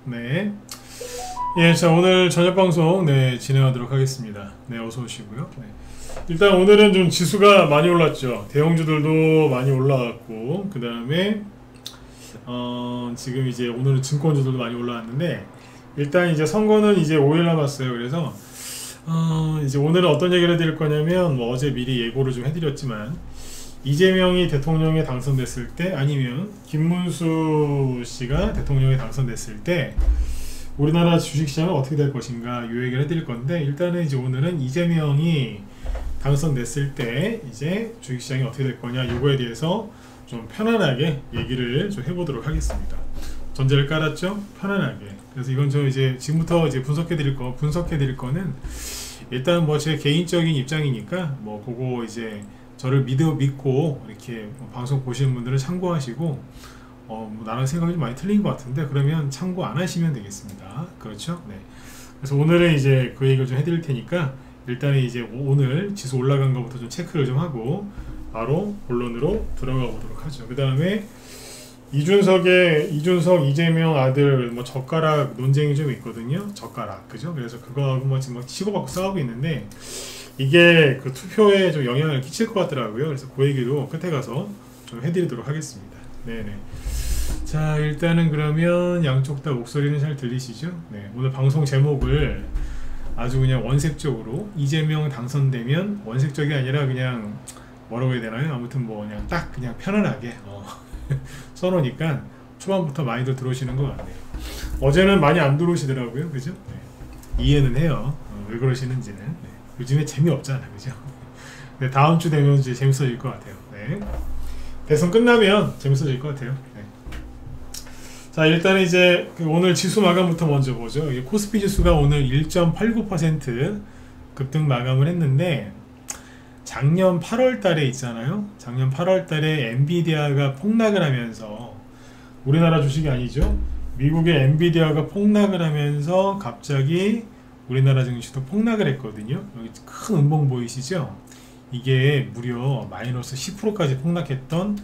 네. 예, 자, 오늘 저녁 방송, 네, 진행하도록 하겠습니다. 네, 어서 오시고요. 네. 일단 오늘은 좀 지수가 많이 올랐죠. 대형주들도 많이 올라갔고, 그 다음에, 지금 이제 오늘은 증권주들도 많이 올라왔는데, 일단 이제 선거는 이제 5일 남았어요. 그래서, 이제 오늘은 어떤 얘기를 해드릴 거냐면, 뭐 어제 미리 예고를 좀 해드렸지만, 이재명이 대통령에 당선됐을 때, 아니면 김문수 씨가 대통령에 당선됐을 때, 우리나라 주식시장은 어떻게 될 것인가 이 얘기를 해드릴 건데, 일단은 이제 오늘은 이재명이 당선됐을 때 이제 주식시장이 어떻게 될 거냐 이거에 대해서 좀 편안하게 얘기를 좀 해보도록 하겠습니다. 전제를 깔았죠? 편안하게. 그래서 이건 저 이제 지금부터 이제 분석해드릴 거는 일단 뭐 제 개인적인 입장이니까 뭐 그거 이제 저를 믿고 이렇게 방송 보시는 분들은 참고하시고, 뭐 나랑 생각이 좀 많이 틀린 것 같은데 그러면 참고 안 하시면 되겠습니다. 그렇죠? 네. 그래서 오늘은 이제 그 얘기를 좀 해드릴 테니까 일단은 이제 오늘 지수 올라간 것부터 좀 체크를 좀 하고 바로 본론으로 들어가 보도록 하죠. 그 다음에 이준석, 이재명 아들 뭐 젓가락 논쟁이 좀 있거든요. 젓가락, 그죠? 그래서 그거하고 뭐 지금 막 치고받고 싸우고 있는데 이게 그 투표에 좀 영향을 끼칠 것 같더라고요. 그래서 그 얘기도 끝에 가서 좀 해드리도록 하겠습니다. 네네. 자, 일단은 그러면 양쪽 다 목소리는 잘 들리시죠? 네, 오늘 방송 제목을 아주 그냥 원색적으로 이재명 당선되면, 원색적이 아니라 그냥 뭐라고 해야 되나요? 아무튼 뭐 그냥 딱 그냥 편안하게 써놓으니까 초반부터 많이들 들어오시는 것 같네요. 어제는 많이 안 들어오시더라고요. 그죠? 네. 이해는 해요. 왜 그러시는지는. 네. 요즘에 재미없잖아. 그죠? 네, 다음 주 되면 이제 재밌어질 것 같아요. 네. 대선 끝나면 재밌어질 것 같아요. 네. 자, 일단 이제 오늘 지수 마감부터 먼저 보죠. 코스피 지수가 오늘 1.89% 급등 마감을 했는데, 작년 8월 달에 있잖아요. 작년 8월 달에 엔비디아가 폭락을 하면서, 우리나라 주식이 아니죠. 미국의 엔비디아가 폭락을 하면서 갑자기 우리나라 증시도 폭락을 했거든요. 여기 큰 음봉 보이시죠? 이게 무려 마이너스 10%까지 폭락했던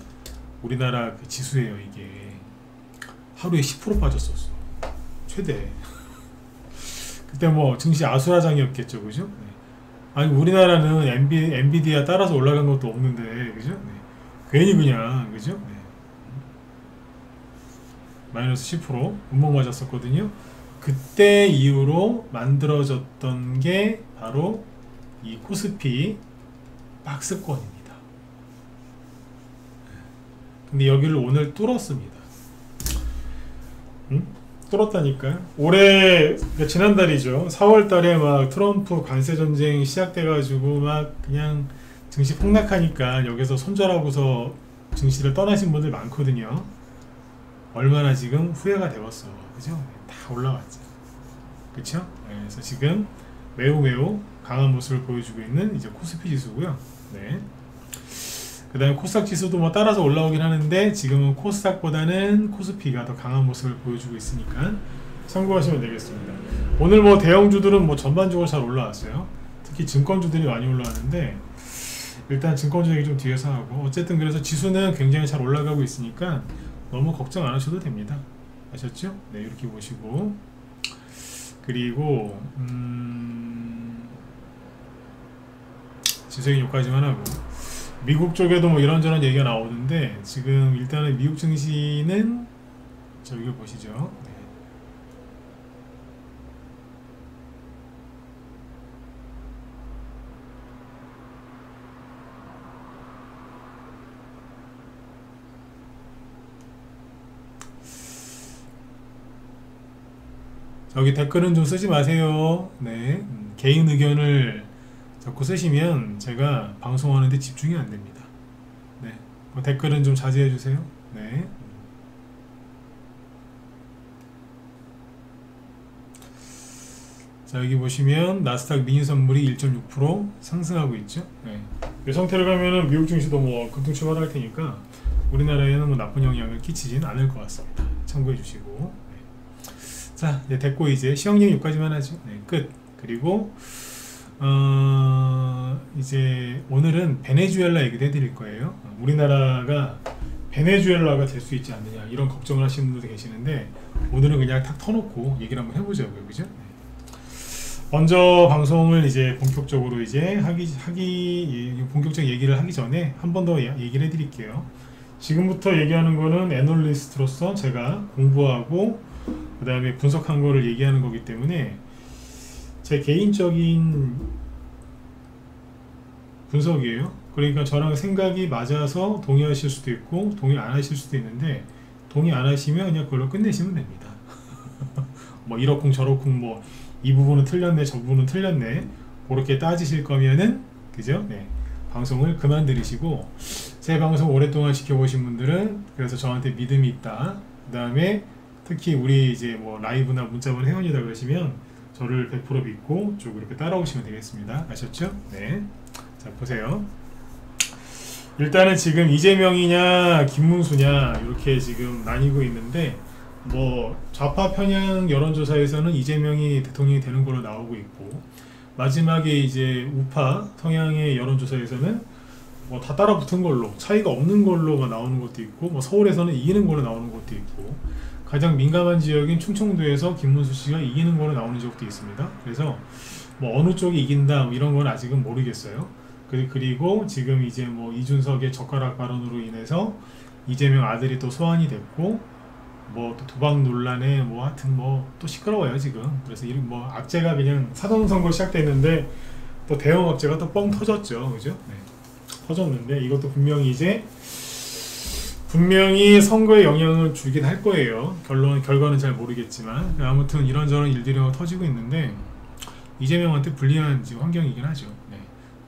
우리나라 그 지수예요. 이게 하루에 10% 빠졌었어. 최대. 그때 뭐 증시 아수라장이었겠죠. 그죠? 네. 아니 우리나라는 엔비디아 따라서 올라간 것도 없는데, 그죠? 네. 괜히 그냥, 그죠? 네. 마이너스 10% 음봉 맞았었거든요. 그때 이후로 만들어졌던 게 바로 이 코스피 박스권입니다. 근데 여기를 오늘 뚫었습니다. 응? 뚫었다니까요. 올해, 그러니까 지난달이죠. 4월달에 막 트럼프 관세 전쟁 시작돼가지고 막 그냥 증시 폭락하니까 여기서 손절하고서 증시를 떠나신 분들 많거든요. 얼마나 지금 후회가 되었어. 그죠? 다 올라왔죠. 그쵸? 그래서 지금 매우 강한 모습을 보여주고 있는 이제 코스피 지수고요. 네. 그 다음에 코스닥 지수도 뭐 따라서 올라오긴 하는데 지금은 코스닥보다는 코스피가 더 강한 모습을 보여주고 있으니까 참고하시면 되겠습니다. 오늘 뭐 대형주들은 뭐 전반적으로 잘 올라왔어요. 특히 증권주들이 많이 올라왔는데 일단 증권주 얘기 좀 뒤에서 하고, 어쨌든 그래서 지수는 굉장히 잘 올라가고 있으니까 너무 걱정 안 하셔도 됩니다. 아셨죠? 네, 이렇게 보시고, 그리고 지수 얘기 여기까지만 하고, 미국 쪽에도 뭐 이런저런 얘기가 나오는데 지금 일단은 미국 증시는 저기 보시죠. 네. 여기 댓글은 좀 쓰지 마세요. 네. 개인 의견을 자꾸 쓰시면 제가 방송하는데 집중이 안 됩니다. 네. 댓글은 좀 자제해 주세요. 네. 자, 여기 보시면 나스닥 미니 선물이 1.6% 상승하고 있죠. 네. 이 상태로 가면은 미국 증시도 뭐 급등 출발할 테니까 우리나라에는 뭐 나쁜 영향을 끼치진 않을 것 같습니다. 참고해 주시고. 네. 자, 이제 됐고 이제 시황얘기 여기까지만 하죠. 네, 끝. 그리고 이제 오늘은 베네수엘라 얘기도 해드릴 거예요. 우리나라가 베네수엘라가 될 수 있지 않느냐 이런 걱정을 하시는 분들도 계시는데 오늘은 그냥 탁 터놓고 얘기를 한번 해보자고요, 그죠? 먼저 방송을 이제 본격적으로 이제 본격적 얘기를 하기 전에 한 번 더 얘기를 해드릴게요. 지금부터 얘기하는 거는 애널리스트로서 제가 공부하고 그 다음에 분석한 거를 얘기하는 거기 때문에 제 개인적인 분석이에요. 그러니까 저랑 생각이 맞아서 동의하실 수도 있고 동의 안 하실 수도 있는데 동의 안 하시면 그냥 그걸로 끝내시면 됩니다. 뭐 이러쿵 저러쿵 뭐 이 부분은 틀렸네 저 부분은 틀렸네 그렇게 따지실 거면은 그죠? 네. 방송을 그만 들으시고 제 방송 오랫동안 지켜보신 분들은 그래서 저한테 믿음이 있다. 그 다음에 특히 우리 이제 뭐 라이브나 문자번 회원이다 그러시면 저를 100% 믿고 쭉 이렇게 따라오시면 되겠습니다. 아셨죠? 네. 자 보세요. 일단은 지금 이재명이냐 김문수냐 이렇게 지금 나뉘고 있는데 뭐 좌파 편향 여론조사에서는 이재명이 대통령이 되는 걸로 나오고 있고 마지막에 이제 우파 성향의 여론조사에서는 뭐 다 따라붙은 걸로 차이가 없는 걸로만 나오는 것도 있고 뭐 서울에서는 이기는 걸로 나오는 것도 있고 가장 민감한 지역인 충청도에서 김문수 씨가 이기는 걸로 나오는 지역도 있습니다. 그래서 뭐 어느 쪽이 이긴다 뭐 이런 건 아직은 모르겠어요. 그리고 지금 이제 뭐 이준석의 젓가락 발언으로 인해서 이재명 아들이 또 소환이 됐고 뭐 또 도박 논란에 뭐 하여튼 뭐 또 시끄러워요 지금. 그래서 이런 뭐 악재가 그냥 사전선거 시작됐는데 또 대형 악재가 또 뻥 터졌죠, 그죠? 네. 터졌는데 이것도 분명히 선거에 영향을 주긴 할 거예요. 결과는 잘 모르겠지만 아무튼 이런저런 일들이 터지고 있는데 이재명한테 불리한 지금 환경이긴 하죠. 네.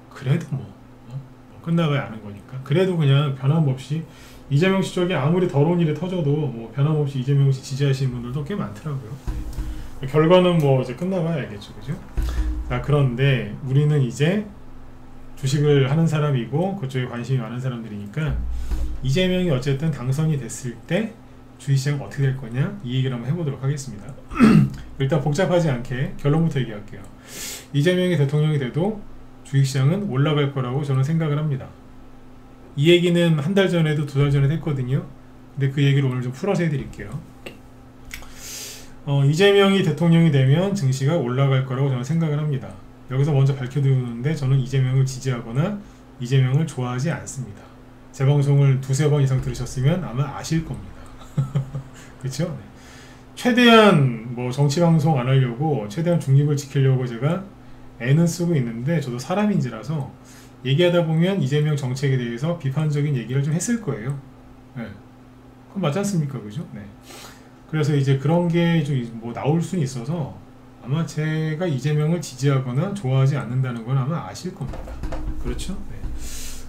그래도 뭐 끝나가야 아는 거니까. 그래도 그냥 변함없이 이재명 씨 쪽에 아무리 더러운 일이 터져도 뭐 변함없이 이재명 씨 지지하시는 분들도 꽤 많더라고요. 네. 결과는 뭐 이제 끝나봐야 알겠죠, 그죠? 자, 그런데 우리는 이제 주식을 하는 사람이고 그쪽에 관심이 많은 사람들이니까 이재명이 어쨌든 당선이 됐을 때 주식시장 어떻게 될 거냐 이 얘기를 한번 해보도록 하겠습니다. 일단 복잡하지 않게 결론부터 얘기할게요. 이재명이 대통령이 돼도 주식시장은 올라갈 거라고 저는 생각을 합니다. 이 얘기는 한 달 전에도 두 달 전에 했거든요. 근데 그 얘기를 오늘 좀 풀어서 해드릴게요. 이재명이 대통령이 되면 증시가 올라갈 거라고 저는 생각을 합니다. 여기서 먼저 밝혀두는데 저는 이재명을 지지하거나 이재명을 좋아하지 않습니다. 제 방송을 두세 번 이상 들으셨으면 아마 아실 겁니다. 그렇죠? 네. 최대한 뭐 정치 방송 안 하려고 최대한 중립을 지키려고 제가 애는 쓰고 있는데 저도 사람인지라서 얘기하다 보면 이재명 정책에 대해서 비판적인 얘기를 좀 했을 거예요. 네. 그건 맞지 않습니까? 그죠? 네. 그래서 이제 그런 게 좀 뭐 나올 수는 있어서 아마 제가 이재명을 지지하거나 좋아하지 않는다는 건 아마 아실 겁니다. 그렇죠? 네.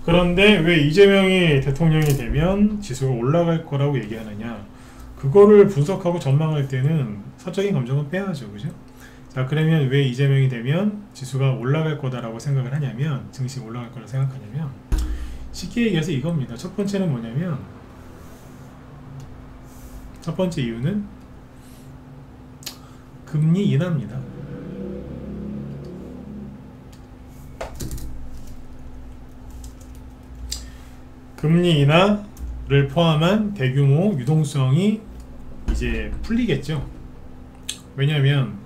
그런데 왜 이재명이 대통령이 되면 지수가 올라갈 거라고 얘기하느냐? 그거를 분석하고 전망할 때는 사적인 감정은 빼야죠, 그죠? 자, 그러면 왜 이재명이 되면 지수가 올라갈 거다라고 생각을 하냐면, 증시가 올라갈 거라고 생각하냐면, 쉽게 얘기해서 이겁니다. 첫 번째는 뭐냐면, 첫 번째 이유는 금리 인하입니다. 금리 인하를 포함한 대규모 유동성이 이제 풀리겠죠. 왜냐하면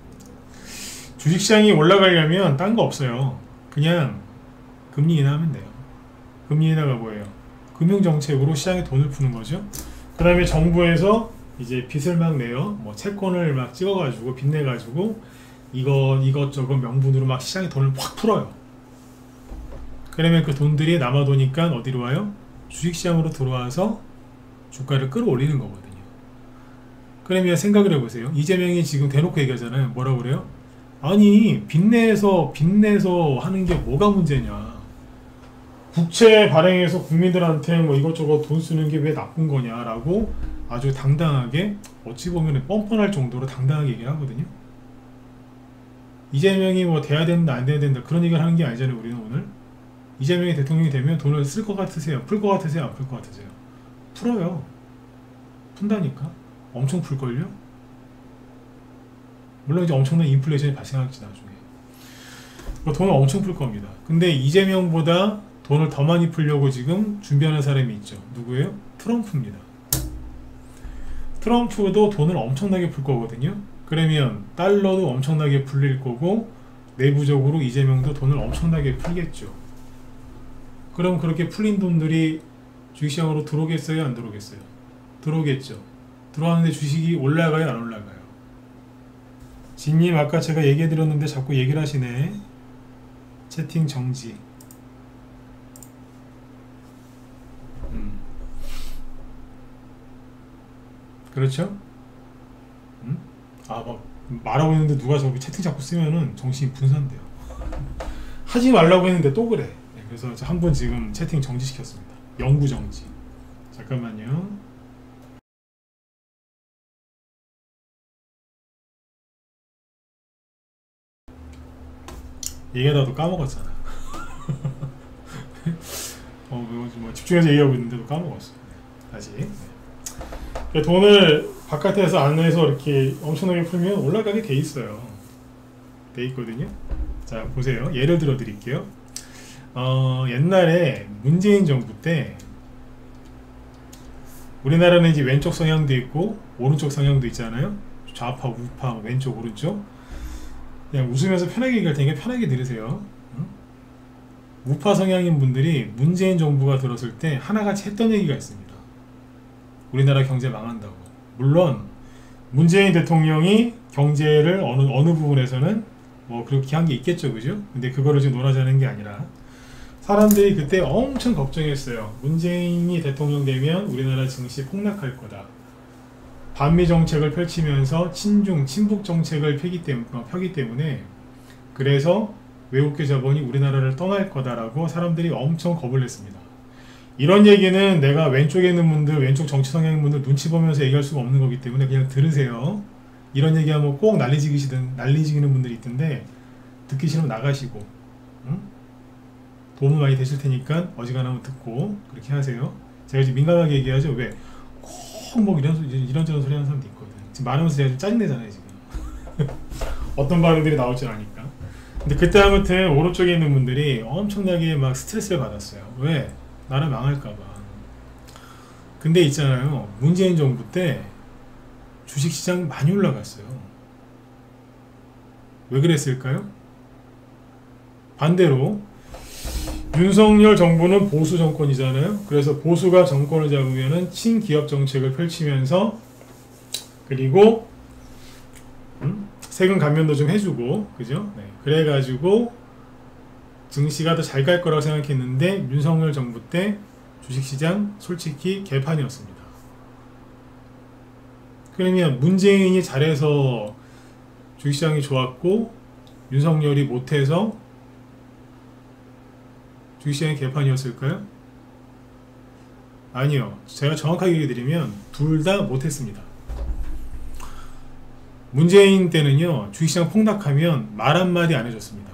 주식시장이 올라가려면 딴 거 없어요. 그냥 금리 인하하면 돼요. 금리 인하가 뭐예요? 금융정책으로 시장에 돈을 푸는 거죠. 그 다음에 정부에서 이제 빚을 막 내요. 뭐 채권을 막 찍어가지고 빚 내가지고 이것저것 명분으로 막 시장에 돈을 확 풀어요. 그러면 그 돈들이 남아도니까 어디로 와요? 주식시장으로 들어와서 주가를 끌어올리는 거거든요. 그러면 생각을 해보세요. 이재명이 지금 대놓고 얘기하잖아요. 뭐라고 그래요? 아니 빚내서 하는 게 뭐가 문제냐, 국채 발행해서 국민들한테 뭐 이것저것 돈 쓰는 게 왜 나쁜 거냐라고 아주 당당하게, 어찌 보면 뻔뻔할 정도로 당당하게 얘기를 하거든요. 이재명이 뭐 돼야 된다 안 돼야 된다 그런 얘기를 하는 게 아니잖아요. 우리는 오늘 이재명이 대통령이 되면 돈을 쓸 것 같으세요? 풀 것 같으세요? 안 풀 것 같으세요? 풀어요. 푼다니까. 엄청 풀걸요? 물론 이제 엄청난 인플레이션이 발생하겠지 나중에. 돈을 엄청 풀 겁니다. 근데 이재명보다 돈을 더 많이 풀려고 지금 준비하는 사람이 있죠. 누구예요? 트럼프입니다. 트럼프도 돈을 엄청나게 풀 거거든요. 그러면 달러도 엄청나게 풀릴 거고 내부적으로 이재명도 돈을 엄청나게 풀겠죠. 그럼 그렇게 풀린 돈들이 주식시장으로 들어오겠어요? 안 들어오겠어요? 들어오겠죠. 들어왔는데 주식이 올라가요? 안 올라가요? 진님 아까 제가 얘기해드렸는데 자꾸 얘기를 하시네. 채팅 정지. 그렇죠? 막 말하고 있는데 누가 저기 채팅 자꾸 쓰면은 정신이 분산돼요. 하지 말라고 했는데 또 그래. 그래서 한 번 지금 채팅 정지시켰습니다. 영구 정지. 잠깐만요. 얘기하다도 까먹었잖아. 뭐 집중해서 얘기하고 있는데도 까먹었어. 다시. 돈을 바깥에서 안에서 이렇게 엄청나게 풀면 올라가게 돼 있어요. 돼 있거든요. 자, 보세요. 예를 들어 드릴게요. 옛날에 문재인 정부 때 우리나라는 이제 왼쪽 성향도 있고 오른쪽 성향도 있잖아요. 좌파, 우파, 왼쪽, 오른쪽. 그냥 웃으면서 편하게 얘기할 테니까 편하게 들으세요. 우파 성향인 분들이 문재인 정부가 들었을 때 하나같이 했던 얘기가 있습니다. 우리나라 경제 망한다고. 물론 문재인 대통령이 경제를 어느 부분에서는 뭐 그렇게 한 게 있겠죠, 그죠? 근데 그거를 지금 논하자는 게 아니라 사람들이 그때 엄청 걱정했어요. 문재인이 대통령 되면 우리나라 증시 폭락할 거다. 반미 정책을 펼치면서 친북 정책을 펴기 때문에 그래서 외국계 자본이 우리나라를 떠날 거다라고 사람들이 엄청 겁을 냈습니다. 이런 얘기는 내가 왼쪽에 있는 분들, 왼쪽 정치 성향인 분들 눈치 보면서 얘기할 수가 없는 거기 때문에 그냥 들으세요. 이런 얘기하면 꼭 난리지기는 분들이 있던데 듣기 싫으면 나가시고, 응? 도움 많이 되실 테니까 어지간하면 듣고 그렇게 하세요. 제가 지금 민감하게 얘기하죠. 왜? 꼭 뭐 이런저런 소리 하는 사람도 있거든. 지금 말하면서 제가 좀 짜증내잖아요 지금. 어떤 발언들이 나올 줄 아니까. 근데 그때 아무튼 오른쪽에 있는 분들이 엄청나게 막 스트레스를 받았어요. 왜? 나라 망할까봐. 근데 있잖아요. 문재인 정부 때 주식시장 많이 올라갔어요. 왜 그랬을까요? 반대로 윤석열 정부는 보수 정권이잖아요. 그래서 보수가 정권을 잡으면은 친기업 정책을 펼치면서 그리고 세금 감면도 좀 해주고, 그죠? 네. 그래가지고 증시가 더 잘 갈 거라고 생각했는데 윤석열 정부 때 주식시장 솔직히 개판이었습니다. 그러면 문재인이 잘해서 주식시장이 좋았고 윤석열이 못해서 주식시장이 개판이었을까요? 아니요. 제가 정확하게 얘기드리면 둘 다 못했습니다. 문재인 때는요, 주식시장 폭락하면 말 한마디 안 해줬습니다.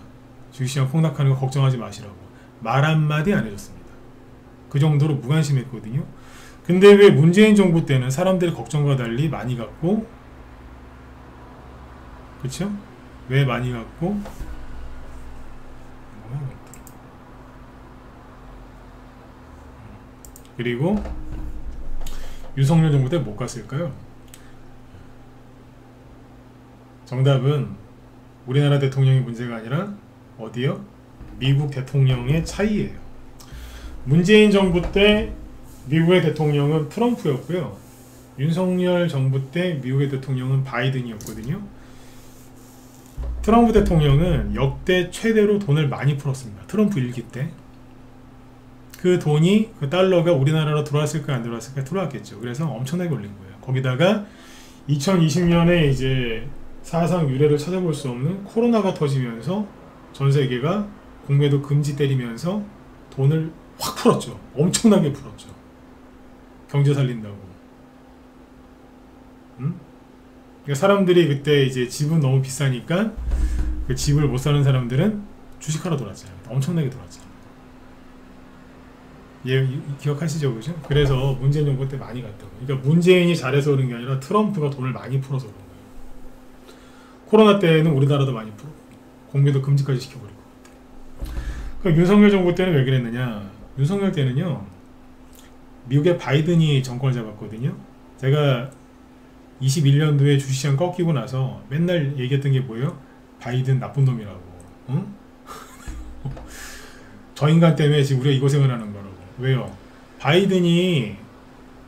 주식시장 폭락하는 거 걱정하지 마시라고. 말 한마디 안 해줬습니다. 그 정도로 무관심했거든요. 근데 왜 문재인 정부 때는 사람들이 걱정과 달리 많이 갔고, 그쵸? 왜 많이 갔고, 그리고 윤석열 정부 때 못 갔을까요? 정답은 우리나라 대통령이 문제가 아니라 어디요? 미국 대통령의 차이예요. 문재인 정부 때 미국의 대통령은 트럼프였고요. 윤석열 정부 때 미국의 대통령은 바이든이었거든요. 트럼프 대통령은 역대 최대로 돈을 많이 풀었습니다. 트럼프 일기 때. 그 돈이, 그 달러가 우리나라로 들어왔을까 안 들어왔을까? 들어왔겠죠. 그래서 엄청나게 올린 거예요. 거기다가 2020년에 이제 사상 유례를 찾아볼 수 없는 코로나가 터지면서 전 세계가 공매도 금지 때리면서 돈을 확 풀었죠. 엄청나게 풀었죠. 경제 살린다고. 그러니까 사람들이 그때 이제 집은 너무 비싸니까 그 집을 못 사는 사람들은 주식하러 돌았잖아요. 엄청나게 돌았잖아요. 예, 기억하시죠, 그죠? 그래서 문재인 정부 때 많이 갔다고. 그러니까 문재인이 잘해서 그런 게 아니라 트럼프가 돈을 많이 풀어서 그런 거예요. 코로나 때는 우리나라도 많이 풀었고 공매도 금지까지 시켜버리고. 윤석열 정부 때는 왜 그랬느냐? 윤석열 때는요, 미국의 바이든이 정권을 잡았거든요. 제가 21년도에 주식시장 꺾이고 나서 맨날 얘기했던 게 뭐예요? 바이든 나쁜 놈이라고. 응? 저 인간 때문에 지금 우리가 이 고생을 하는 거라고. 왜요? 바이든이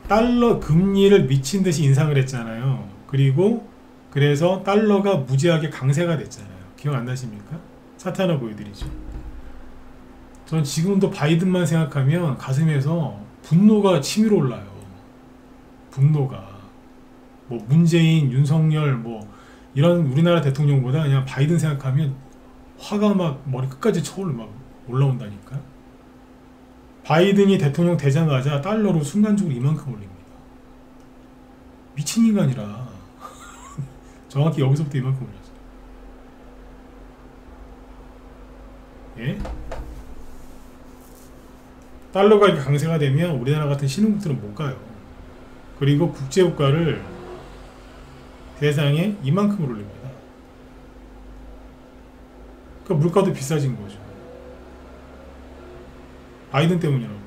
달러 금리를 미친 듯이 인상을 했잖아요. 그리고 그래서 달러가 무지하게 강세가 됐잖아요. 기억 안 나십니까? 차트 하나 보여드리죠. 전 지금도 바이든만 생각하면 가슴에서 분노가 치밀어 올라요. 분노가. 뭐 문재인, 윤석열 뭐 이런 우리나라 대통령보다 그냥 바이든 생각하면 화가 막 머리 끝까지 막 올라온다니까. 바이든이 대통령 되자마자 달러로 순간적으로 이만큼 올립니다. 미친 인간이라. 정확히 여기서부터 이만큼 올렸어요. 예? 달러가 이렇게 강세가 되면 우리나라 같은 신흥국들은 못 가요. 그리고 국제유가를 세상에 이만큼을 올립니다. 그러니까 물가도 비싸진 거죠. 바이든 때문이라고.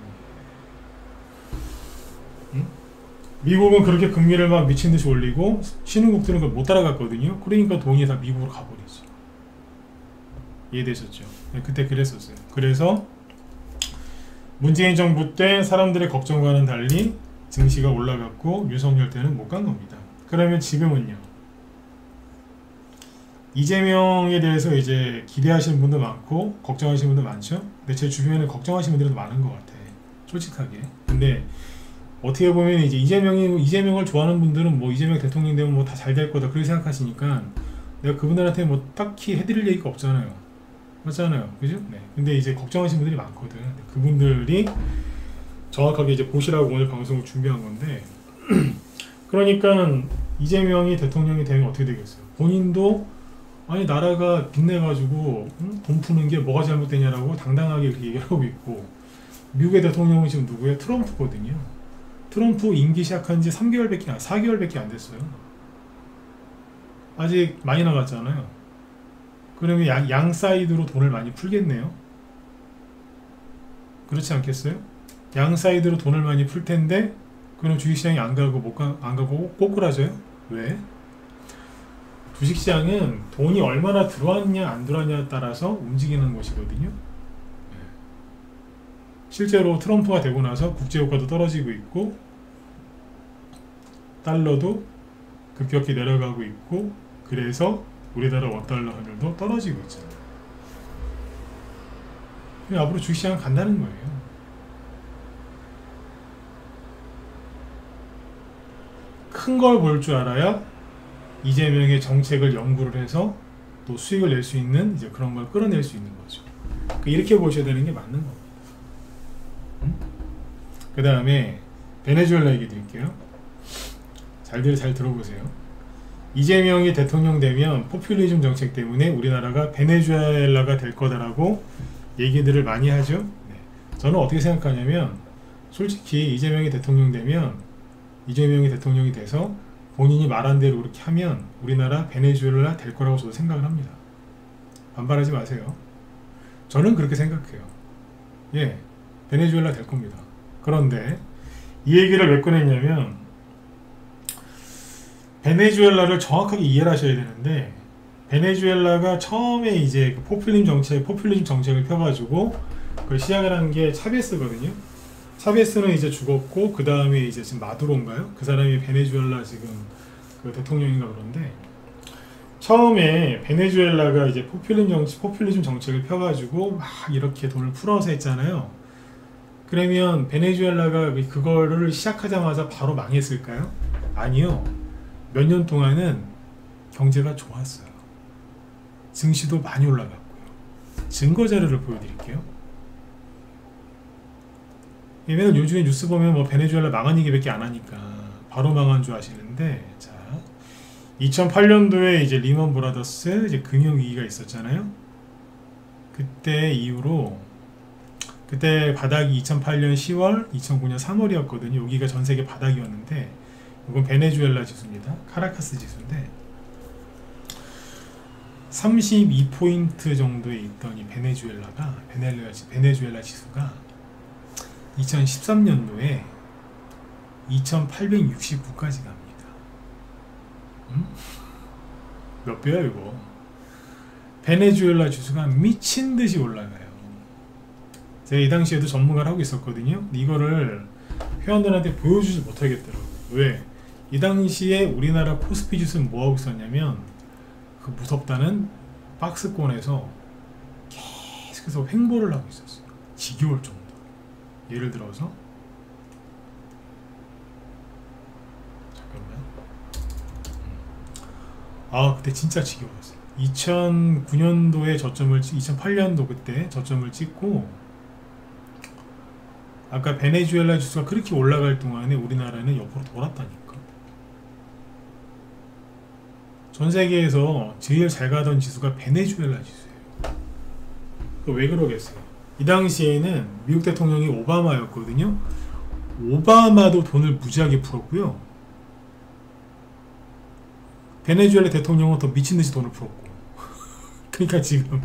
응? 미국은 그렇게 금리를 막 미친 듯이 올리고 신흥국들은 그걸 못 따라갔거든요. 그러니까 돈이 다 미국으로 가버리죠. 이해되셨죠? 네, 그때 그랬었어요. 그래서 문재인 정부 때 사람들의 걱정과는 달리 증시가 올라갔고 윤석열 때는 못 간 겁니다. 그러면 지금은요. 이재명에 대해서 이제 기대하시는 분도 많고 걱정하시는 분도 많죠. 근데 제 주변에 걱정하시는 분들도 많은 것 같아. 솔직하게. 근데 어떻게 보면 이제 이재명을 좋아하는 분들은 뭐 이재명 대통령 되면 뭐 다 잘 될 거다 그렇게 생각하시니까 내가 그분들한테 뭐 딱히 해드릴 얘기가 없잖아요. 맞잖아요. 그죠? 네. 근데 이제 걱정하시는 분들이 많거든. 그분들이 정확하게 이제 보시라고 오늘 방송을 준비한 건데 그러니까 이재명이 대통령이 되면 어떻게 되겠어요? 본인도 아니 나라가 빚내가지고 돈 푸는 게 뭐가 잘못되냐라고 당당하게 그렇게 얘기를 하고 있고 미국의 대통령은 지금 누구예요? 트럼프거든요. 트럼프 임기 시작한 지 4개월밖에 안 됐어요. 아직 많이 남았잖아요. 그러면 양 사이드로 돈을 많이 풀겠네요. 그렇지 않겠어요? 양 사이드로 돈을 많이 풀 텐데 그럼 주식시장이 안 가고 꼬꾸라져요? 왜? 주식시장은 돈이 얼마나 들어왔냐 안 들어왔냐에 따라서 움직이는 것이거든요. 실제로 트럼프가 되고 나서 국제유가도 떨어지고 있고 달러도 급격히 내려가고 있고 그래서 우리나라 원달러 환율도 떨어지고 있잖아요. 앞으로 주식시장은 간다는 거예요. 큰 걸 볼 줄 알아야 이재명의 정책을 연구를 해서 또 수익을 낼 수 있는 이제 그런 걸 끌어낼 수 있는 거죠. 이렇게 보셔야 되는 게 맞는 겁니다. 그 다음에 베네수엘라 얘기 드릴게요. 잘 들어보세요. 이재명이 대통령 되면 포퓰리즘 정책 때문에 우리나라가 베네수엘라가 될 거다라고 얘기들을 많이 하죠. 네. 저는 어떻게 생각하냐면 솔직히 이재명이 대통령이 돼서 본인이 말한 대로 그렇게 하면 우리나라 베네수엘라 될 거라고 저도 생각을 합니다. 반발하지 마세요. 저는 그렇게 생각해요. 예, 베네수엘라 될 겁니다. 그런데 이 얘기를 왜 꺼냈냐면 베네수엘라를 정확하게 이해를 하셔야 되는데 베네수엘라가 처음에 이제 그 포퓰리즘 정책을 펴가지고 그걸 시작을 한 게 차베스거든요. 차베스는 이제 죽었고 그 다음에 이제 지금 마두로인가요? 그 사람이 베네수엘라 지금 그 대통령인가 그런데 처음에 베네수엘라가 이제 포퓰리즘 정책을 펴가지고 막 이렇게 돈을 풀어서 했잖아요. 그러면 베네수엘라가 그거를 시작하자마자 바로 망했을까요? 아니요. 몇 년 동안은 경제가 좋았어요. 증시도 많이 올라갔고요. 증거 자료를 보여드릴게요. 왜냐면 요즘에 뉴스 보면 뭐 베네수엘라 망한 얘기밖에 안 하니까 바로 망한 줄 아시는데, 자, 2008년도에 이제 리먼 브라더스 이제 금융위기가 있었잖아요. 그때 이후로 그때 바닥이 2008년 10월, 2009년 3월이었거든요. 여기가 전 세계 바닥이었는데 이건 베네수엘라 지수입니다. 카라카스 지수인데 32포인트 정도에 있던 이 베네수엘라 지수가 2013년도에 2869까지 갑니다. 몇 배야 이거? 베네수엘라 지수가 미친듯이 올라가요. 제가 이 당시에도 전문가를 하고 있었거든요. 이거를 회원들한테 보여주지 못하겠더라고요. 왜? 이 당시에 우리나라 코스피 지수는 뭐하고 있었냐면 그 무섭다는 박스권에서 계속해서 횡보를 하고 있었어요. 지겨울 정도. 예를 들어서 그때 진짜 지겨웠어요. 2009년도에 저점을 2008년도 그때 저점을 찍고, 아까 베네수엘라 지수가 그렇게 올라갈 동안에 우리나라는 옆으로 돌았다니까. 전 세계에서 제일 잘 가던 지수가 베네수엘라 지수예요. 왜 그러겠어요? 이 당시에는 미국 대통령이 오바마였거든요. 오바마도 돈을 무지하게 풀었고요. 베네수엘라 대통령은 더 미친듯이 돈을 풀었고. 그러니까 지금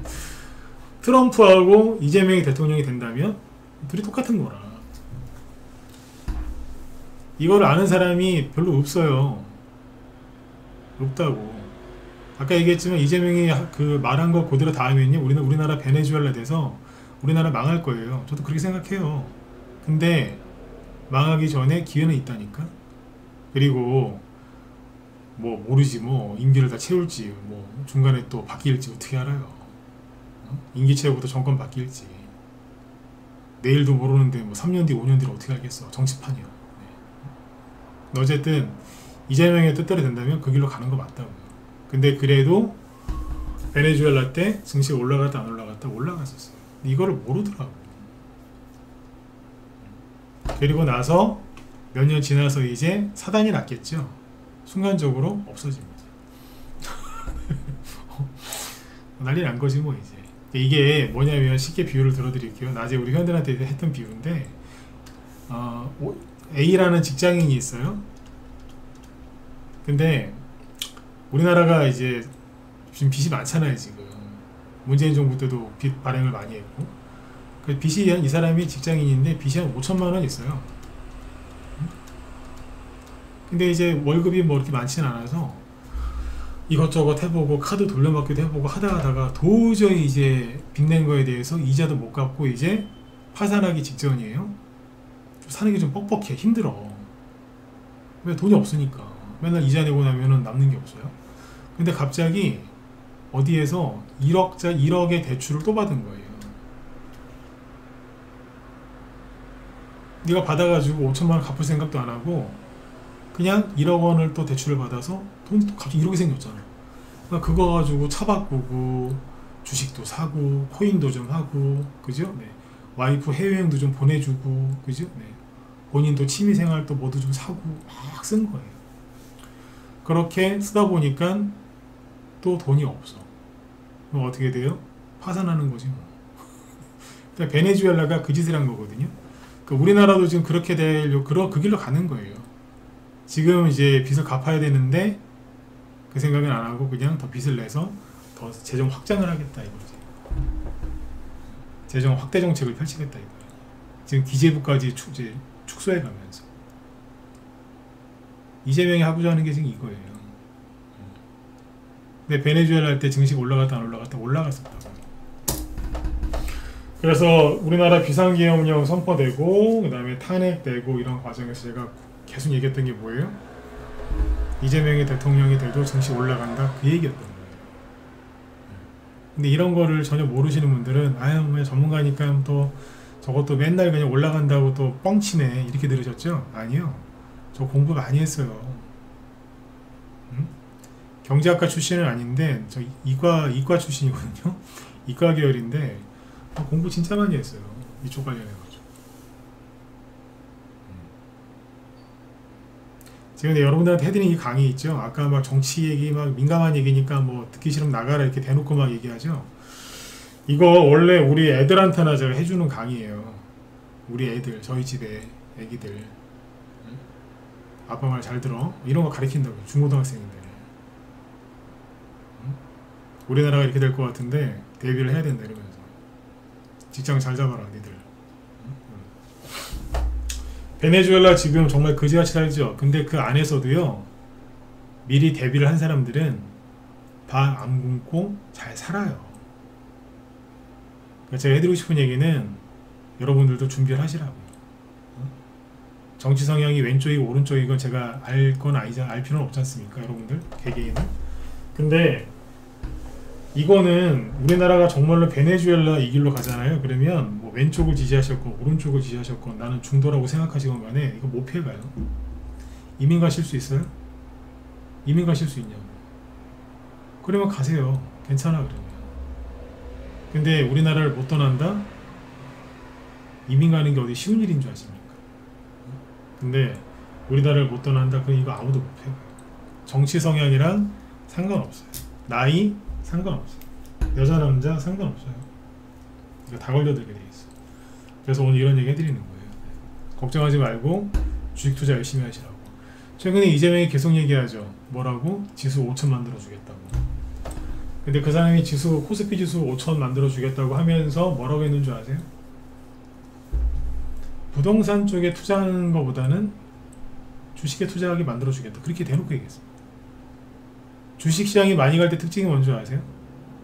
트럼프하고 이재명이 대통령이 된다면 둘이 똑같은 거라. 이걸 아는 사람이 별로 없어요. 없다고. 아까 얘기했지만 이재명이 그 말한 거 그대로 다 하면요, 우리나라 베네수엘라 돼서 우리나라 망할 거예요. 저도 그렇게 생각해요. 근데 망하기 전에 기회는 있다니까. 그리고 뭐 모르지, 뭐 임기를 다 채울지, 뭐 중간에 또 바뀔지 어떻게 알아요? 임기 채우고도 정권 바뀔지 내일도 모르는데 뭐 3년 뒤 5년 뒤를 어떻게 알겠어. 정치판이야. 네. 어쨌든 이재명의 뜻대로 된다면 그 길로 가는 거 맞다고요. 근데 그래도 베네수엘라 때 증시 올라갔다 안 올라갔다 올라갔었어요. 이거를 모르더라고. 그리고 나서 몇 년 지나서 이제 사단이 났겠죠. 순간적으로 없어집니다. 난리 난 거지 뭐. 이제 이게 뭐냐면, 쉽게 비유를 들어드릴게요. 낮에 우리 회원들한테 했던 비유인데, A라는 직장인이 있어요. 근데 우리나라가 이제 지금 빚이 많잖아요. 지금 문재인 정부 때도 빚 발행을 많이 했고, 그 빚이 이 사람이 직장인인데 빚이 한 5천만 원 있어요. 근데 이제 월급이 뭐 이렇게 많지는 않아서 이것저것 해보고 카드 돌려막기도 해보고 하다가 도저히 이제 빚낸 거에 대해서 이자도 못 갚고 이제 파산하기 직전이에요. 사는 게 좀 뻑뻑해. 힘들어. 왜? 돈이 없으니까. 맨날 이자 내고 나면은 남는 게 없어요. 근데 갑자기 어디에서 1억의 대출을 또 받은 거예요. 네가 받아가지고 5천만 원 갚을 생각도 안 하고 그냥 1억 원을 또 대출을 받아서 돈이 또 갑자기 1억이 생겼잖아. 그러니까 그거 가지고 차 바꾸고 주식도 사고 코인도 좀 하고, 그죠? 네. 와이프 해외여행도 좀 보내주고, 그죠? 네. 본인도 취미생활도 뭐도 좀 사고 막 쓴 거예요. 그렇게 쓰다 보니까 또 돈이 없어. 그럼 어떻게 돼요? 파산하는 거지 뭐. 그러니까 베네수엘라가 그 짓을 한 거거든요. 그러니까 우리나라도 지금 그렇게 그 길로 가는 거예요. 지금 이제 빚을 갚아야 되는데 그 생각은 안 하고 그냥 더 빚을 내서 더 재정 확장을 하겠다 이거지. 재정 확대 정책을 펼치겠다 이거예요. 지금 기재부까지 축소해 가면서 이재명이 하고자 하는 게 지금 이거예요. 근데 베네수엘라 할 때 증시가 올라갔다 안 올라갔다 올라갔었다고. 그래서 우리나라 비상계엄령 선포되고 그 다음에 탄핵되고 이런 과정에서 제가 계속 얘기했던 게 뭐예요? 이재명이 대통령이 돼도 증시 올라간다, 그 얘기였던 거예요. 근데 이런 거를 전혀 모르시는 분들은 아유 뭐 전문가니까 또 저것도 맨날 그냥 올라간다고 또 뻥치네 이렇게 들으셨죠? 아니요. 저 공부 많이 했어요. 경제학과 출신은 아닌데 저 이과 출신이거든요. 이과 계열인데 공부 진짜 많이 했어요. 이쪽 관련해가지고. 제가 여러분들한테 해드린 이 강의 있죠. 아까 막 정치 얘기 막 민감한 얘기니까 뭐 듣기 싫으면 나가라 이렇게 대놓고 막 얘기하죠. 이거 원래 우리 애들한테나 제가 해주는 강의예요. 우리 애들, 저희 집에 애기들, 아빠 말 잘 들어 이런 거 가르친다고요. 중고등학생인데. 우리나라가 이렇게 될 것 같은데 대비를 해야 된다 이러면서 직장 잘 잡아라 니들. 베네수엘라 지금 정말 그지같이 살죠. 근데 그 안에서도요 미리 대비를 한 사람들은 밥 안 굶고 잘 살아요. 그러니까 제가 해드리고 싶은 얘기는 여러분들도 준비를 하시라고요. 정치 성향이 왼쪽이고 오른쪽이건 제가 알 건 아니잖아. 알 필요는 없지 않습니까 여러분들 개개인은. 근데 이거는 우리나라가 정말로 베네수엘라 이 길로 가잖아요. 그러면 뭐 왼쪽을 지지하셨건 오른쪽을 지지하셨건 나는 중도라고 생각하시건 간에 이거 못 피해가요. 이민 가실 수 있어요? 이민 가실 수 있냐고. 그러면 가세요. 괜찮아 그러면. 근데 우리나라를 못 떠난다? 이민 가는 게 어디 쉬운 일인 줄 아십니까? 근데 우리나라를 못 떠난다? 그럼 이거 아무도 못 피해가요. 정치 성향이랑 상관없어요. 나이 상관없어요. 여자 남자 상관없어요. 이거 다 걸려들게 돼 있어. 그래서 오늘 이런 얘기 해드리는 거예요. 걱정하지 말고 주식 투자 열심히 하시라고. 최근에 이재명이 계속 얘기하죠. 뭐라고? 지수 5천 만들어 주겠다고. 근데 그 사람이 지수 코스피 지수 5천 만들어 주겠다고 하면서 뭐라고 했는 줄 아세요? 부동산 쪽에 투자하는 것보다는 주식에 투자하게 만들어 주겠다. 그렇게 대놓고 얘기했습니다. 주식시장이 많이 갈 때 특징이 뭔지 아세요?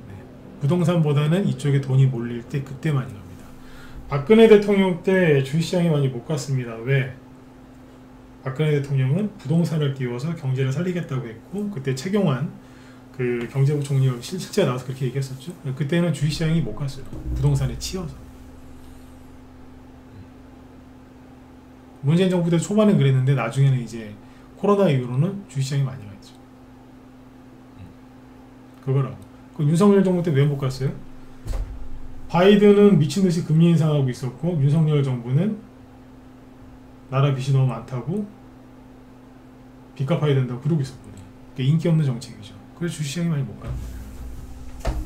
네. 부동산보다는 이쪽에 돈이 몰릴 때 그때 많이 갑니다. 박근혜 대통령 때 주식시장이 많이 못 갔습니다. 왜? 박근혜 대통령은 부동산을 띄워서 경제를 살리겠다고 했고 그때 최경환 그 경제부총리 실제 나와서 그렇게 얘기했었죠. 그때는 주식시장이 못 갔어요. 부동산에 치여서. 문재인 정부 때 초반엔 그랬는데 나중에는 이제 코로나 이후로는 주식시장이 많이 갔죠. 그거라고. 그 윤석열 정부 때 왜 못 갔어요? 바이든은 미친듯이 금리 인상하고 있었고 윤석열 정부는 나라 빚이 너무 많다고 빚 갚아야 된다고 그러고 있었거든요. 그러니까 인기 없는 정책이죠. 그래서 주식시장이 많이 못 가는 거예요.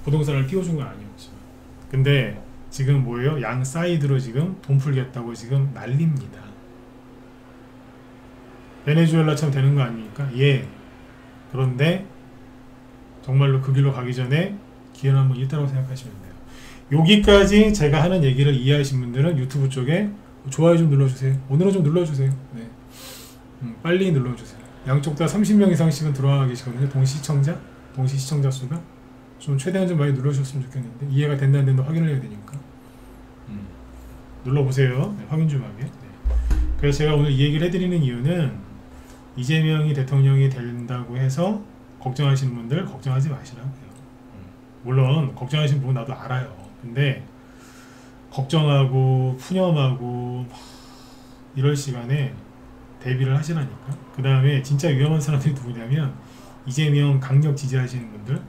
부동산을 띄워준 건 아니었죠. 근데 지금 뭐예요? 양 사이드로 지금 돈 풀겠다고 지금 난립니다. 베네수엘라처럼 되는 거 아닙니까? 예. 그런데 정말로 그 길로 가기 전에 기회는 한번 있다고 생각하시면 돼요. 여기까지 제가 하는 얘기를 이해하신 분들은 유튜브 쪽에 좋아요 좀 눌러주세요. 오늘은 좀 눌러주세요. 네. 빨리 눌러주세요. 양쪽 다 30명 이상씩은 들어와 계시거든요. 동시 시청자 수가 좀 최대한 좀 많이 눌러주셨으면 좋겠는데 이해가 된다 안 된다 확인을 해야 되니까 눌러보세요. 네, 확인 좀 하게. 네. 그래서 제가 오늘 이 얘기를 해드리는 이유는 이재명이 대통령이 된다고 해서 걱정하시는 분들 걱정하지 마시라고요. 물론 걱정하시는 부분 나도 알아요. 근데 걱정하고 푸념하고 이럴 시간에 대비를 하시라니까. 그 다음에 진짜 위험한 사람들이 누구냐면 이재명 강력 지지하시는 분들.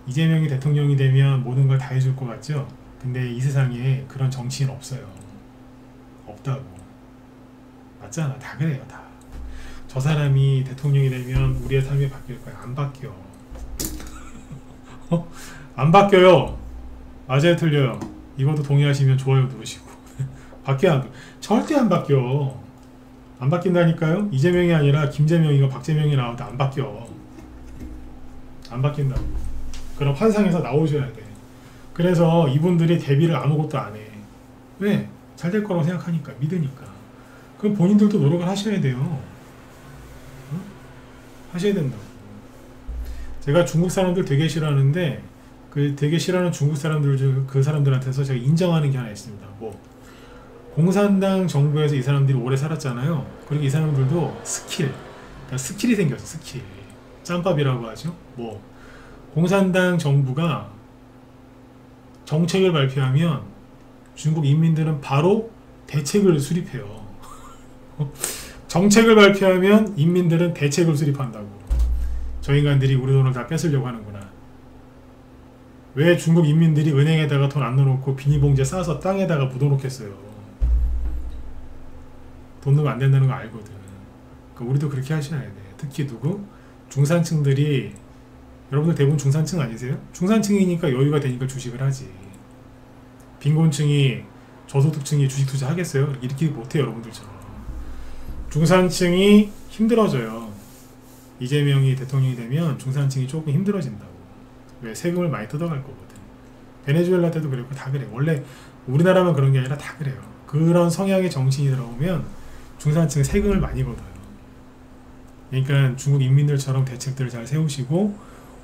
이재명이 대통령이 되면 모든 걸 다 해줄 것 같죠? 근데 이 세상에 그런 정치인 없어요. 없다고. 맞잖아. 다 그래요. 다. 저 사람이 대통령이 되면 우리의 삶이 바뀔 거야. 안 바뀌어. 안 바뀌어요. 맞아요 틀려요? 이것도 동의하시면 좋아요 누르시고. 절대 안 바뀌어. 안 바뀐다니까요? 이재명이 아니라 김재명이가 박재명이 나와도 안 바뀌어. 안 바뀐다고. 그럼 환상에서 나오셔야 돼. 그래서 이분들이 대비를 아무것도 안 해. 왜? 잘 될 거라고 생각하니까. 믿으니까. 그럼 본인들도 노력을 하셔야 돼요. 응? 하셔야 된다고. 제가 중국 사람들 되게 싫어하는데 그 되게 싫어하는 중국 사람들 중 그 사람들한테서 제가 인정하는 게 하나 있습니다. 뭐 공산당 정부에서 이 사람들이 오래 살았잖아요. 그리고 이 사람들도 그러니까 스킬이 생겼어. 스킬. 짬밥이라고 하죠. 뭐 공산당 정부가 정책을 발표하면 중국 인민들은 바로 대책을 수립해요. 정책을 발표하면 인민들은 대책을 수립한다고. 저 인간들이 우리 돈을 다 뺏으려고 하는구나. 왜 중국 인민들이 은행에다가 돈 안 넣어놓고 비닐봉지에 싸서 땅에다가 묻어놓겠어요. 돈 넣으면 안 된다는 거 알거든. 그러니까 우리도 그렇게 하셔야 돼. 특히 누구? 중산층들이. 여러분들 대부분 중산층 아니세요? 중산층이니까 여유가 되니까 주식을 하지. 빈곤층이 저소득층이 주식 투자 하겠어요? 이렇게 못해요. 여러분들처럼. 중산층이 힘들어져요. 이재명이 대통령이 되면 중산층이 조금 힘들어진다고. 왜 세금을 많이 뜯어갈 거거든. 베네수엘라 때도 그랬고 다 그래. 원래 우리나라만 그런 게 아니라 다 그래요. 그런 성향의 정신이 들어오면 중산층은 세금을 많이 걷어요. 그러니까 중국 인민들처럼 대책들을 잘 세우시고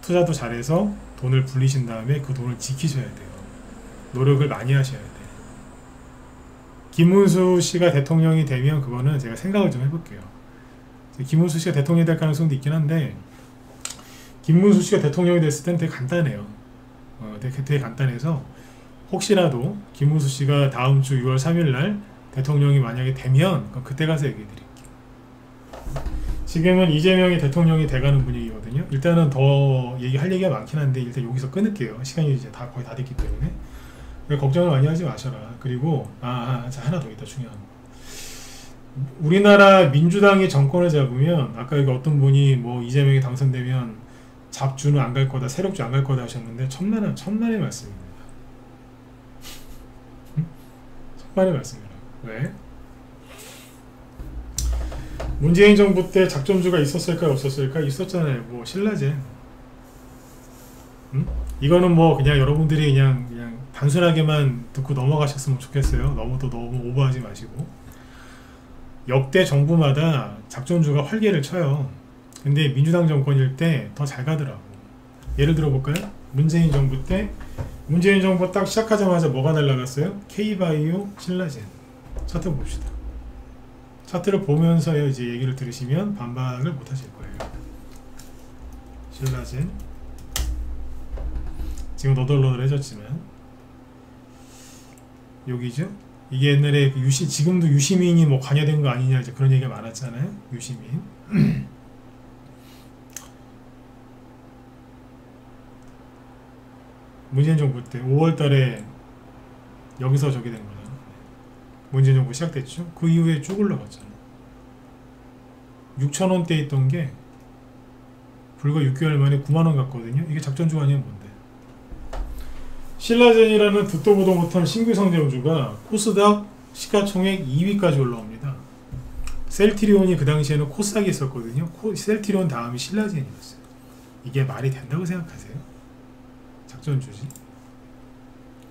투자도 잘해서 돈을 불리신 다음에 그 돈을 지키셔야 돼요. 노력을 많이 하셔야 돼요. 김문수 씨가 대통령이 되면 그거는 제가 생각을 좀 해볼게요. 김문수 씨가 대통령이 될 가능성도 있긴 한데 김문수 씨가 대통령이 됐을 때는 되게 간단해요. 되게 간단해서 혹시라도 김문수 씨가 다음 주 6월 3일 날 대통령이 만약에 되면 그때 가서 얘기해 드릴게요. 지금은 이재명이 대통령이 돼가는 분위기거든요. 일단은 더 할 얘기가 많긴 한데 일단 여기서 끊을게요. 시간이 이제 거의 다 됐기 때문에. 걱정을 많이 하지 마셔라. 그리고 자, 하나 더 있다. 중요한 거. 우리나라 민주당이 정권을 잡으면 아까 여기 어떤 분이 뭐 이재명이 당선되면 잡주는 안 갈 거다, 세력주 안 갈 거다 하셨는데 천만의 말씀입니다. 천만의 말씀입니다. 왜? 문재인 정부 때 작전주가 있었을까 없었을까? 있었잖아요. 뭐 신라젠. 이거는 뭐 그냥 여러분들이 그냥 단순하게만 듣고 넘어가셨으면 좋겠어요. 너무 오버하지 마시고. 역대 정부마다 작전주가 활개를 쳐요. 근데 민주당 정권일 때 더 잘 가더라고. 예를 들어 볼까요? 문재인 정부 때 문재인 정부 딱 시작하자마자 뭐가 날라갔어요? K바이오, 신라젠. 차트 봅시다. 차트를 보면서 이제 얘기를 들으시면 반박을 못 하실 거예요. 신라젠. 지금 너덜너덜해졌지만 여기죠. 이게 옛날에 지금도 유시민이 뭐 관여된 거 아니냐 이제 그런 얘기가 많았잖아요. 유시민. 문재인 정부 때 5월달에 여기서 저기 된 거잖아. 문재인 정부 시작됐죠. 그 이후에 쭉 올라갔잖아. 6,000원대 있던 게 불과 6개월 만에 9만원 갔거든요. 이게 작전주가 아니면 뭔데? 신라젠이라는 듣도 보도 못한 신규 상장주가 코스닥 시가총액 2위까지 올라옵니다. 셀트리온이 그 당시에는 코스닥이 있었거든요. 셀트리온 다음이 신라젠이었어요. 이게 말이 된다고 생각하세요? 작전주지.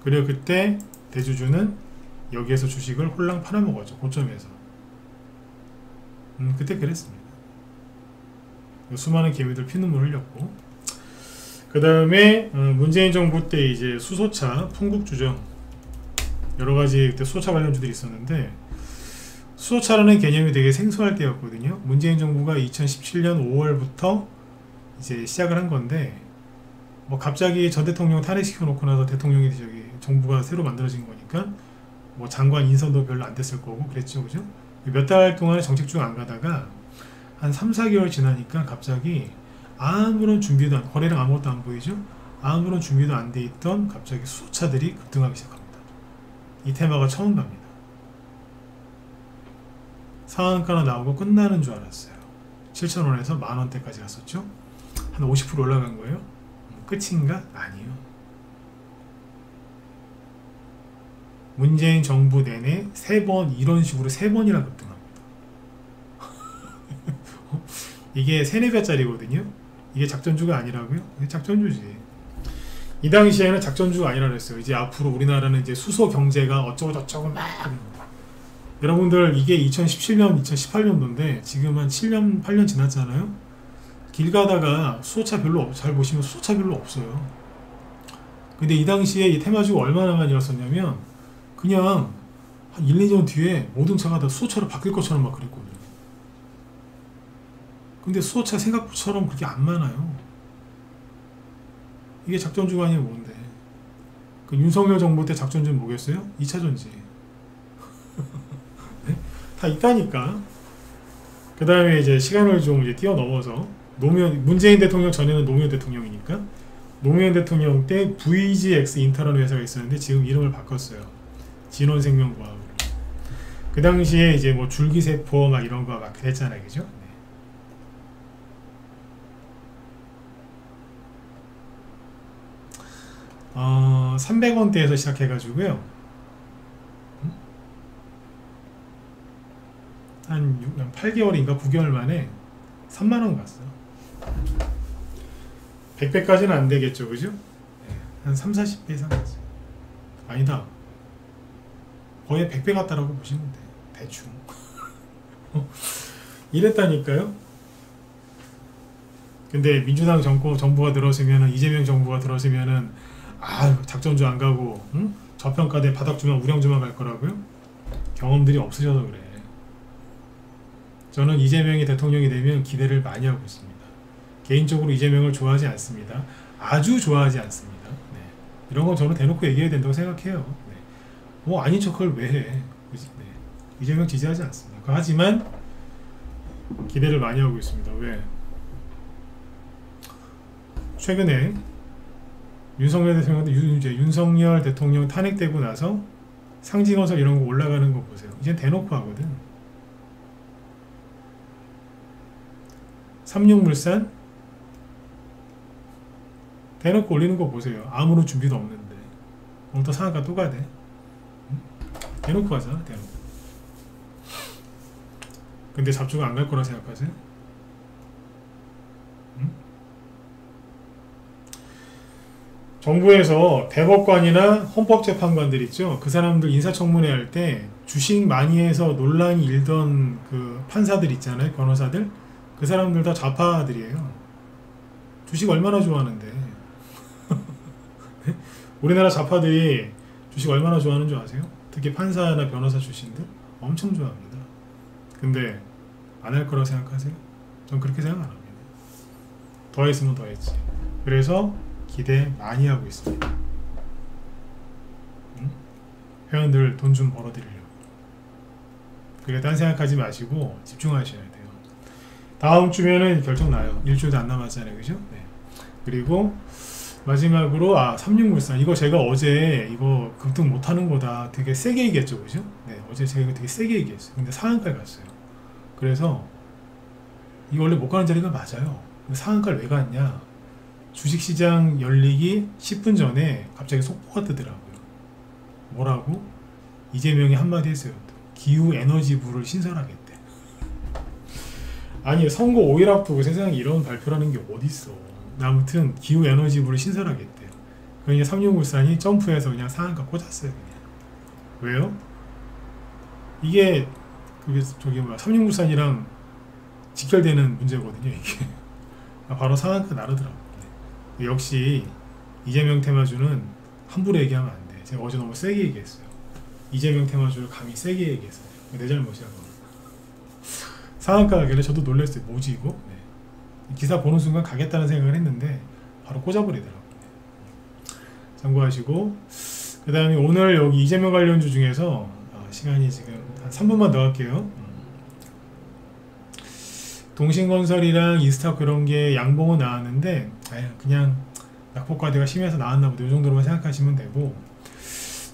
그리고 그때 대주주는 여기에서 주식을 홀랑 팔아먹었죠. 고점에서. 그때 그랬습니다. 수많은 개미들 피눈물 흘렸고, 그 다음에 문재인 정부 때 이제 수소차, 풍국주정 여러가지 그때 수소차 관련주들이 있었는데, 수소차라는 개념이 되게 생소할 때였거든요. 문재인 정부가 2017년 5월부터 이제 시작을 한 건데, 뭐 갑자기 전 대통령 탄핵시켜 놓고 나서 대통령이 정부가 새로 만들어진 거니까 뭐 장관 인선도 별로 안 됐을 거고 그랬죠, 그죠? 몇 달 동안 정책 중 안 가다가 한 3, 4개월 지나니까 갑자기 아무런 준비도 거래량 아무것도 안 보이죠? 아무런 준비도 안 돼 있던 갑자기 수소차들이 급등하기 시작합니다. 이 테마가 처음 갑니다. 상한가나 나오고 끝나는 줄 알았어요. 7,000원에서 만원대까지 갔었죠? 한 50% 올라간 거예요? 끝인가? 아니요. 문재인 정부 내내 3번 이런 식으로 3번이나 급등합니다. 이게 3, 4배짜리거든요. 이게 작전주가 아니라고요? 이게 작전주지. 이 당시에는 작전주가 아니라 그랬어요. 이제 앞으로 우리나라는 이제 수소 경제가 어쩌고 저쩌고 막. 여러분들 이게 2017년, 2018년도인데 지금 한 7년, 8년 지났잖아요. 길 가다가 수소차 별로 잘 보시면 수소차 별로 없어요. 근데 이 당시에 이 테마주가 얼마나 많이 왔었냐면 그냥 한 1, 2년 뒤에 모든 차가 다 수소차로 바뀔 것처럼 막 그랬거든요. 근데 수소차 생각처럼 그렇게 안 많아요. 이게 작전주가 아니면 뭔데? 그 윤석열 정부 때 작전주는 뭐겠어요? 2차 전지. 네? 다 있다니까. 그 다음에 이제 시간을 좀 이제 뛰어넘어서 문재인 대통령 전에는 노무현 대통령이니까 노무현 대통령 때 VGX 인터라는 회사가 있었는데 지금 이름을 바꿨어요. 진원생명과학으로. 그 당시에 이제 뭐 줄기세포 막 이런 거 막 그랬잖아요, 그죠? 네. 300원대에서 시작해가지고요. 한 8개월인가 9개월 만에 3만원 갔어요. 100배까지는 안 되겠죠, 그죠? 한 3, 40배 이상 갔어요. 아니다. 거의 100배 갔다라고 보시면 돼요. 대충. 이랬다니까요. 근데 민주당 정부가 들어서면은, 이재명 정부가 들어서면은, 작전주 안 가고, 응? 저평가돼 바닥주만 우량주만 갈 거라고요? 경험들이 없으셔서 그래. 저는 이재명이 대통령이 되면 기대를 많이 하고 있습니다. 개인적으로 이재명을 좋아하지 않습니다. 아주 좋아하지 않습니다. 네. 이런 건 저는 대놓고 얘기해야 된다고 생각해요. 네. 뭐 아닌 척을 왜 해? 네. 이재명 지지하지 않습니다. 하지만 기대를 많이 하고 있습니다. 왜? 최근에 윤석열 대통령 탄핵되고 나서 상징어석 이런 거 올라가는 거 보세요. 이제 대놓고 하거든. 삼육물산 대놓고 올리는 거 보세요. 아무런 준비도 없는데 오늘 또 상한가 또 가대. 대놓고 하잖아. 대놓고. 근데 잡주가 안 갈 거라 생각하세요? 정부에서 대법관이나 헌법재판관들 있죠. 그 사람들 인사청문회 할 때 주식 많이 해서 논란이 일던 그 판사들 있잖아요. 변호사들. 그 사람들 다 좌파들이에요. 주식 얼마나 좋아하는데. 우리나라 좌파들이 주식 얼마나 좋아하는 줄 아세요? 특히 판사나 변호사 출신들 엄청 좋아합니다. 근데 안 할 거라고 생각하세요? 전 그렇게 생각 안 합니다. 더 했으면 더 했지. 그래서 기대 많이 하고 있습니다. 회원들 돈 좀 벌어드리려고. 그래, 딴 생각하지 마시고 집중하셔야 돼요. 다음 주면은 결정 나요. 일주일도 안 남았잖아요. 그죠? 네. 그리고 마지막으로 36물산 이거 제가 어제 이거 급등 못하는 거다 되게 세게 얘기했죠. 그죠? 네, 어제 제가 되게 세게 얘기했어요. 근데 상한가에 갔어요. 그래서 이거 원래 못 가는 자리가 맞아요. 근데 상한가를 왜 갔냐? 주식시장 열리기 10분 전에 갑자기 속보가 뜨더라고요. 뭐라고? 이재명이 한마디 했어요. 기후에너지부를 신설하겠대. 아니, 선거 5일 앞두고 세상에 이런 발표라는 게 어딨어. 아무튼 기후에너지부를 신설하겠대요. 그러니까 삼육물산이 점프해서 그냥 상한가 꽂았어요. 그냥. 왜요? 이게 그게 삼육물산이랑 직결되는 문제거든요. 이게 바로 상한가 나르더라고요. 역시 이재명 테마주는 함부로 얘기하면 안 돼. 제가 어제 너무 세게 얘기했어요. 이재명 테마주를 감히 세게 얘기했어요. 내 잘못이야. 상한가 가길래 저도 놀랐어요. 뭐지 이거? 네. 기사 보는 순간 가겠다는 생각을 했는데 바로 꽂아버리더라고요. 참고하시고, 그 다음에 오늘 여기 이재명 관련주 중에서 시간이 지금 한 3분만 더 할게요. 동신건설이랑 이스타 그런 게 양봉은 나왔는데 그냥 낙폭과대가 심해서 나왔나 보다. 이 정도로만 생각하시면 되고,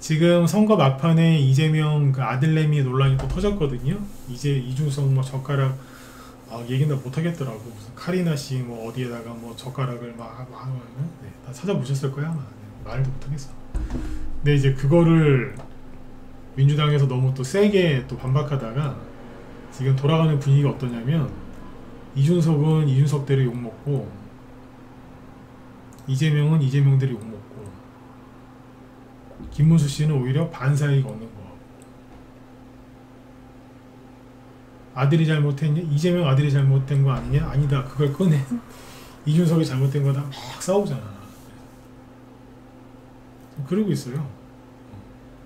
지금 선거 막판에 이재명 그 아들내미 논란이 또 터졌거든요. 이제 이준석 뭐 젓가락 얘기는 못하겠더라고. 무슨 카리나 씨 뭐 어디에다가 뭐 젓가락을 막 네, 다 찾아보셨을 거야 아마. 네, 말도 못하겠어. 근데 이제 그거를 민주당에서 너무 또 세게 또 반박하다가 지금 돌아가는 분위기가 어떠냐면, 이준석은 이준석대로 욕먹고 이재명은 이재명대로 욕먹고 김문수 씨는 오히려 반사이익 얻는 거. 아들이 잘못했냐? 이재명 아들이 잘못된 거 아니냐? 아니다. 그걸 꺼낸 이준석이 잘못된 거다. 막 싸우잖아. 그러고 있어요.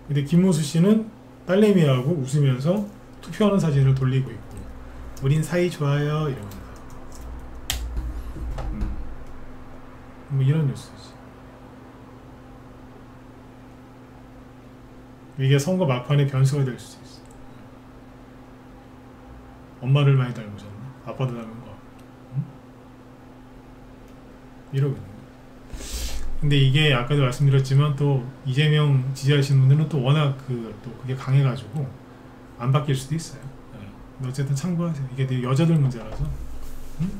근데 김문수 씨는 딸내미하고 웃으면서 투표하는 사진을 돌리고 있고, 우린 사이 좋아요 이러면서. 뭐 이런 뉴스지. 이게 선거 막판에 변수가 될 수도 있어. 엄마를 많이 닮으셨나? 아빠도 닮은 거. 응? 이러고 있는 거야. 근데 이게 아까도 말씀드렸지만 또 이재명 지지하시는 분들은 또 워낙 또 그게 강해가지고 안 바뀔 수도 있어요. 네. 어쨌든 참고하세요. 이게 되게 여자들 문제라서. 응?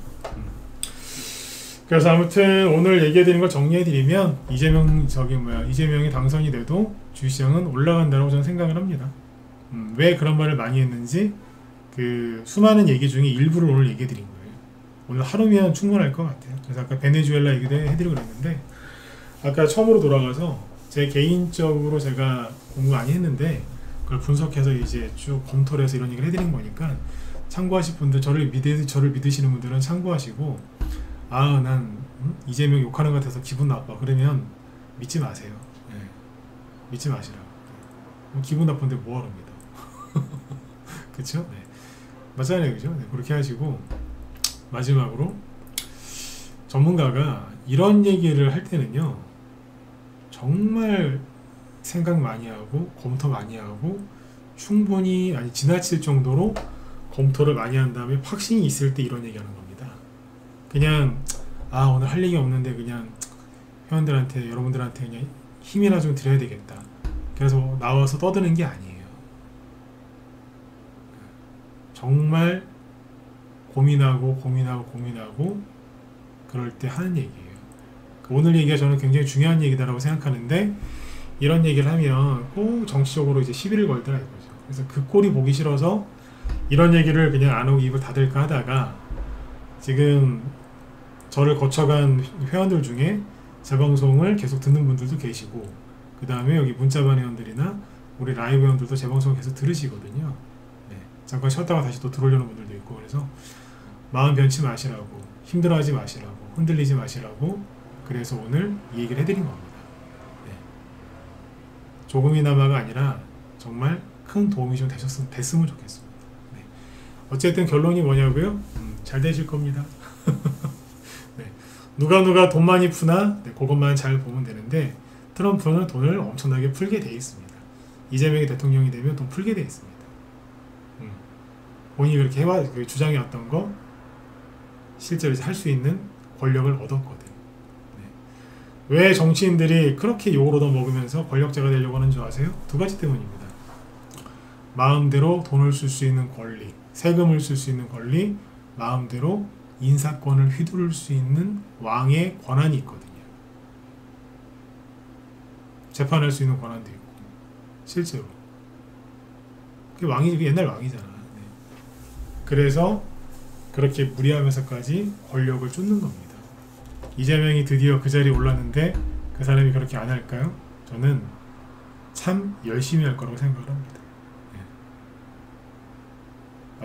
그래서 아무튼 오늘 얘기해드린 걸 정리해드리면, 이재명이 당선이 돼도 주식시장은 올라간다고 저는 생각을 합니다. 왜 그런 말을 많이 했는지 그 수많은 얘기 중에 일부를 오늘 얘기해드린 거예요. 오늘 하루면 충분할 것 같아요. 그래서 아까 베네수엘라 얘기도 해드리고 그랬는데, 아까 처음으로 돌아가서 제 개인적으로 제가 공부 많이 했는데 그걸 분석해서 이제 쭉 검토를 해서 이런 얘기를 해드린 거니까 참고하실 분들, 저를 믿으시는 분들은 참고하시고, 아, 난 이재명 욕하는 것 같아서 기분 나빠, 그러면 믿지 마세요. 네. 믿지 마시라고. 네. 기분 나쁜데 뭐하러 믿어. 그쵸? 네. 맞잖아요, 그죠? 네, 그렇게 하시고, 마지막으로 전문가가 이런 얘기를 할 때는요, 정말 생각 많이 하고 검토 많이 하고 충분히, 아니 지나칠 정도로 검토를 많이 한 다음에 확신이 있을 때 이런 얘기하는 겁니다. 그냥 아, 오늘 할 얘기 없는데 그냥 회원들한테, 여러분들한테 그냥 힘이나 좀 드려야 되겠다, 그래서 나와서 떠드는 게 아니에요. 정말 고민하고 그럴 때 하는 얘기예요. 오늘 얘기가 저는 굉장히 중요한 얘기다라고 생각하는데, 이런 얘기를 하면 꼭 정치적으로 이제 시비를 걸더라 이거죠. 그래서 그 꼴이 보기 싫어서 이런 얘기를 그냥 안 하고 입을 닫을까 하다가, 지금 저를 거쳐간 회원들 중에 제 방송을 계속 듣는 분들도 계시고, 그 다음에 여기 문자반 회원들이나 우리 라이브 회원들도 제 방송을 계속 들으시거든요. 네. 잠깐 쉬었다가 다시 또 들어오려는 분들도 있고, 그래서 마음 변치 마시라고, 힘들어하지 마시라고, 흔들리지 마시라고, 그래서 오늘 이 얘기를 해드린 겁니다. 네. 조금이나마가 아니라 정말 큰 도움이 좀 됐으면 좋겠습니다. 네. 어쨌든 결론이 뭐냐고요? 잘 되실 겁니다. 네. 누가 돈 많이 푸나? 네, 그것만 잘 보면 되는데, 트럼프는 돈을 엄청나게 풀게 돼 있습니다. 이재명이 대통령이 되면 돈 풀게 돼 있습니다. 본인이 그렇게 주장해왔던 거 실제로 할 수 있는 권력을 얻었거든. 네. 왜 정치인들이 그렇게 욕을 얻어먹으면서 권력자가 되려고 하는 줄 아세요? 두 가지 때문입니다. 마음대로 돈을 쓸 수 있는 권리, 세금을 쓸 수 있는 권리, 마음대로 인사권을 휘두를 수 있는 왕의 권한이 있거든요. 재판할 수 있는 권한도 있고, 실제로. 그게 왕이, 옛날 왕이잖아. 네. 그래서 그렇게 무리하면서까지 권력을 쫓는 겁니다. 이재명이 드디어 그 자리에 올랐는데 그 사람이 그렇게 안 할까요? 저는 참 열심히 할 거라고 생각을 합니다. 네.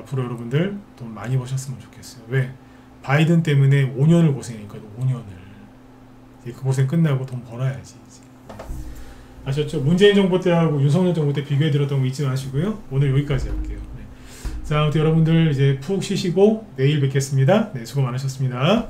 앞으로 여러분들 돈 많이 버셨으면 좋겠어요. 왜? 바이든 때문에 5년을 고생했거든. 5년을. 이제 그 고생 끝나고 돈 벌어야지 이제. 아셨죠? 문재인 정부 때하고 윤석열 정부 때 비교해드렸던 거 잊지 마시고요. 오늘 여기까지 할게요. 네. 자, 아무튼 여러분들 이제 푹 쉬시고 내일 뵙겠습니다. 네, 수고 많으셨습니다.